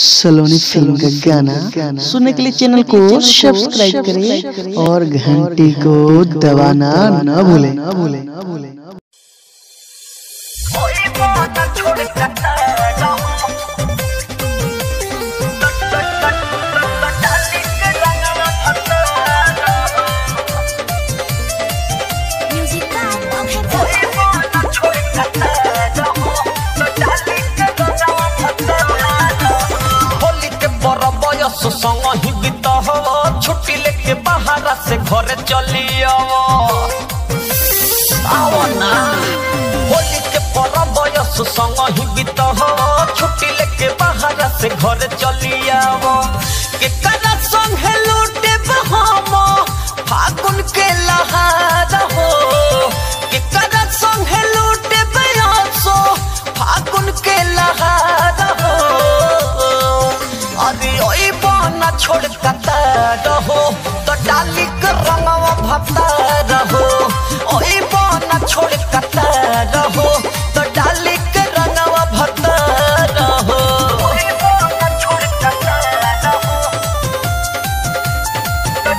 सलोनी film का गाना सुनने के लिए चैनल को सब्सक्राइब करें और घंटी को दबाना न भूलें। संग ही बीत हो छुट्टी लेके बाहर से घर चली आओ ना होली के परब यस संग ही बीत हो छुट्टी लेके बाहर से घर चली आओ के करा संग लूटे हम फागुन के लहार हो के करा संग लूटे बयासो फागुन के लहार हो अरे ओई बना छोड़ कता रहो तो डाली के रंगवा भता रहो ओई बना छोड़ कता रहो तो डाली के रंगवा भता रहो ओई बना छोड़ कता रहो तो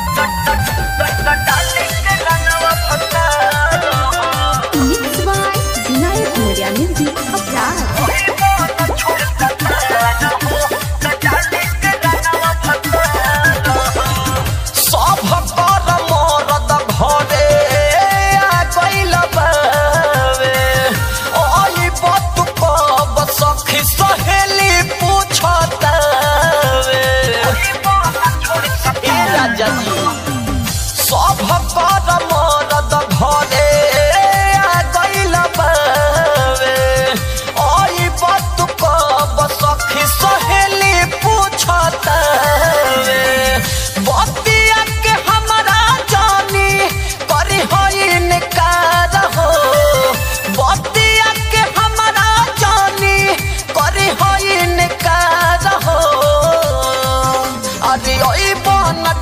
डाली के रंगवा भता रहो मिक्स बाय विनायक मोरिया म्यूजिक अपराध ओई बना छोड़ कता रहो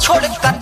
छोड़ कर